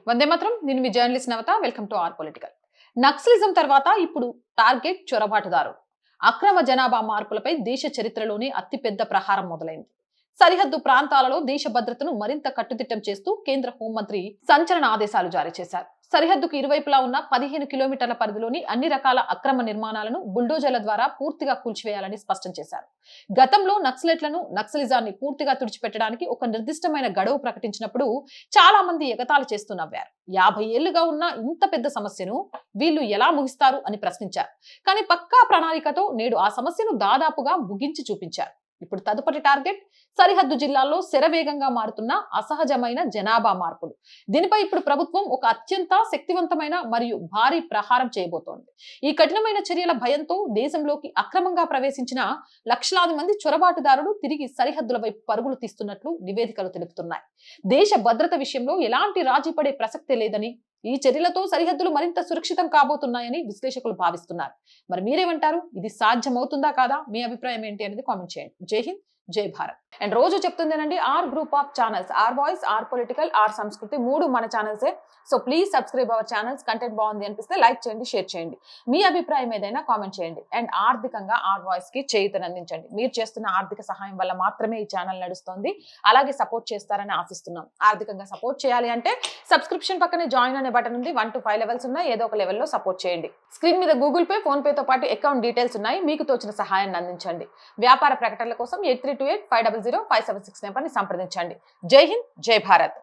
వందే మాత్రం. నేను మీ journalist Navata. Welcome to R political. Naxalism తర్వాత ఇప్పుడు టార్గెట్ చొరబాటుదారు. అక్రమ జనాభా మార్పులపై దేశ చరిత్రలోనే అతిపెద్ద ప్రహారం మొదలైంది. సరిహద్దు ప్రాంతాలలో దేశ భద్రతను మరింత కట్టుదిట్టం చేస్తూ కేంద్ర హోంమంత్రి సంచలన ఆదేశాలు జారీ చేశారు. సరిహద్దుకు ఇరువైపులా ఉన్న 15 కిలోమీటర్ల పరిధిలోని అన్ని రకాల అక్రమ నిర్మాణాలను బుల్డోజర్ల ద్వారా పూర్తిగా కూల్చివేయాలని స్పష్టం చేశారు. గతంలో నక్సలిజాన్ని పూర్తిగా తుడిచిపెట్టడానికి ఒక నిర్దిష్టమైన గడువు ప్రకటించినప్పుడు చాలా మంది ఎగతాళి చేస్తూ నవ్వారు. 50 ఏళ్లుగా ఉన్న ఇంత పెద్ద సమస్యను వీళ్ళు ఎలా ముగిస్తారు అని ప్రశ్నించారు. కానీ పక్కా ప్రణాళికతో నేడు ఆ సమస్యను దాదాపుగా ముగించి చూపించారు. ఇప్పుడు తదుపరి టార్గెట్ సరిహద్దు జిల్లాల్లో శరవేగంగా మారుతున్న అసహజమైన జనాభా మార్పులు. దీనిపై ఇప్పుడు ప్రభుత్వం ఒక అత్యంత శక్తివంతమైన మరియు భారీ ప్రహారం చేయబోతోంది. ఈ కఠినమైన చర్యల భయంతో దేశంలోకి అక్రమంగా ప్రవేశించిన లక్షలాది మంది చొరబాటుదారులు తిరిగి సరిహద్దుల వైపు పరుగులు తీస్తున్నట్లు నివేదికలు తెలుపుతున్నాయి. దేశ భద్రత విషయంలో ఎలాంటి రాజీ పడే ప్రసక్తే లేదని, ఈ చర్యలతో సరిహద్దులు మరింత సురక్షితం కాబోతున్నాయని విశ్లేషకులు భావిస్తున్నారు. మరి మీరేమంటారు? ఇది సాధ్యమవుతుందా కాదా? మీ అభిప్రాయం ఏంటి అనేది కామెంట్ చేయండి. జై హింద్, జై భారత్. అండ్ రోజు చెప్తుందేనండి, R group of channels, R voice, R political, R Sanskriti, 3 మన ఛానల్సే. So please subscribe our channels. Content బాగుంది అనిపిస్తే లైక్ చేయండి, షేర్ చేయండి. మీ అభిప్రాయం ఏదైనా కామెంట్ చేయండి. అండ్ ఆర్థికంగా ఆర్ వాయిస్ కి చేయూతనందించండి. మీరు చేస్తున్న ఆర్థిక సహాయం వల్ల మాత్రమే ఈ ఛానల్ నడుస్తుంది. అలాగే సపోర్ట్ చేస్తారని ఆశిస్తున్నాం. ఆర్థికంగా సపోర్ట్ చేయాలి అంటే సబ్స్క్రిప్షన్ పక్కనే జాయిన్ అనే బటన్ ఉంది. 1 to 5 లెవెల్స్ ఉన్నాయి. ఏదో ఒక లెవెల్లో సపోర్ట్ చేయండి. స్క్రీన్ మీద గూగుల్ పే, ఫోన్ పేతో పాటు అకౌంట్ డీటెయిల్స్ ఉన్నాయి. మీకు తోచిన సహాయాన్ని అందించండి. వ్యాపార ప్రకటనల కోసం 8328 500 576 నెంబర్ని సంప్రదించండి. జై హింద్, జై భారత్.